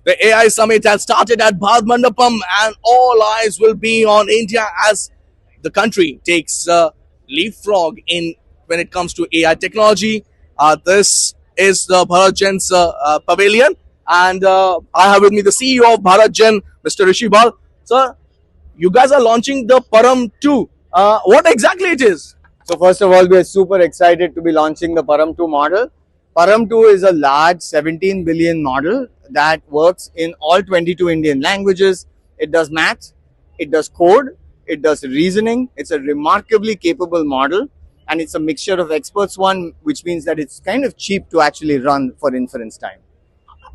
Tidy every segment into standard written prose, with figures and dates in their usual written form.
The AI summit has started at Bharat Mandapam, and all eyes will be on India as the country takes leapfrog in when it comes to AI technology. This is the Bharat Gen's pavilion, and I have with me the CEO of Bharat Gen, Mr. Rishi Bal. Sir, you guys are launching the Param 2. What exactly it is? So first of all, we are super excited to be launching the Param 2 model. Param 2 is a large 17 billion model that works in all 22 Indian languages. It does maths, it does code, it does reasoning. It's a remarkably capable model, and it's a mixture of experts one, which means that it's kind of cheap to actually run for inference time.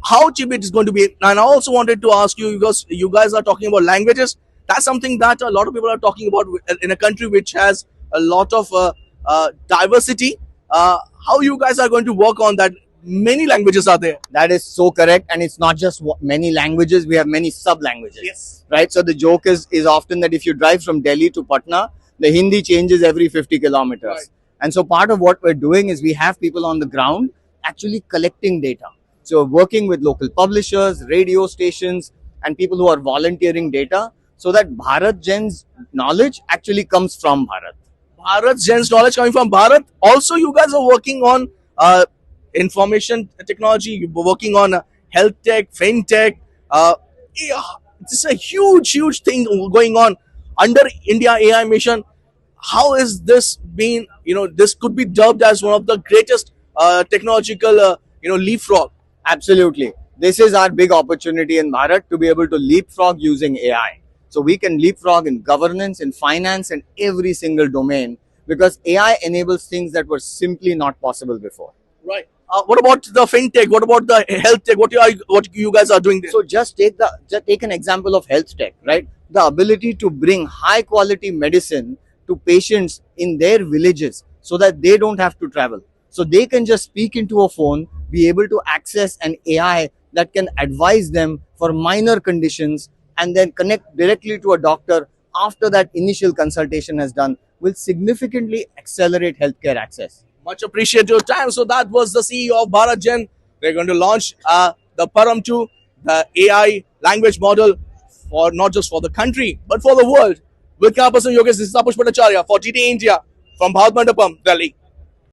How cheap it is going to be? And I also wanted to ask you, because you guys are talking about languages. That's something that a lot of people are talking about in a country which has a lot of diversity. How you guys are going to work on that? Many languages are there. That is so correct, and it's not just many languages. We have many sub languages. Yes. Right. So the joke is often that if you drive from Delhi to Patna, the Hindi changes every 50 kilometers. Right. And so part of what we're doing is we have people on the ground actually collecting data. So working with local publishers, radio stations, and people who are volunteering data, so that Bharat Gen's knowledge actually comes from Bharat. Bharat Gen's knowledge coming from Bharat. Also, you guys are working on information technology. You're working on health tech, fintech. Yeah, it's a huge thing going on under India AI mission. How is this been? This could be dubbed as one of the greatest technological leapfrog. Absolutely. This is our big opportunity in Bharat to be able to leapfrog using AI. So we can leapfrog in governance, in finance, and every single domain, because AI enables things that were simply not possible before. Right. What about the fintech? What about the health tech? What you guys are doing there? So just take an example of health tech, right? The ability to bring high quality medicine to patients in their villages so that they don't have to travel. So they can just speak into a phone, be able to access an AI that can advise them for minor conditions, and then connect directly to a doctor after that initial consultation has done, will significantly accelerate healthcare access. Much appreciate your time. So that was the CEO of Bharat Gen. They're going to launch the Param 2, the AI language model for not just for the country, but for the world. With camera person Yogesh, this is Tapush Bhattacharya for TT India from Bharat Mandapam, Delhi.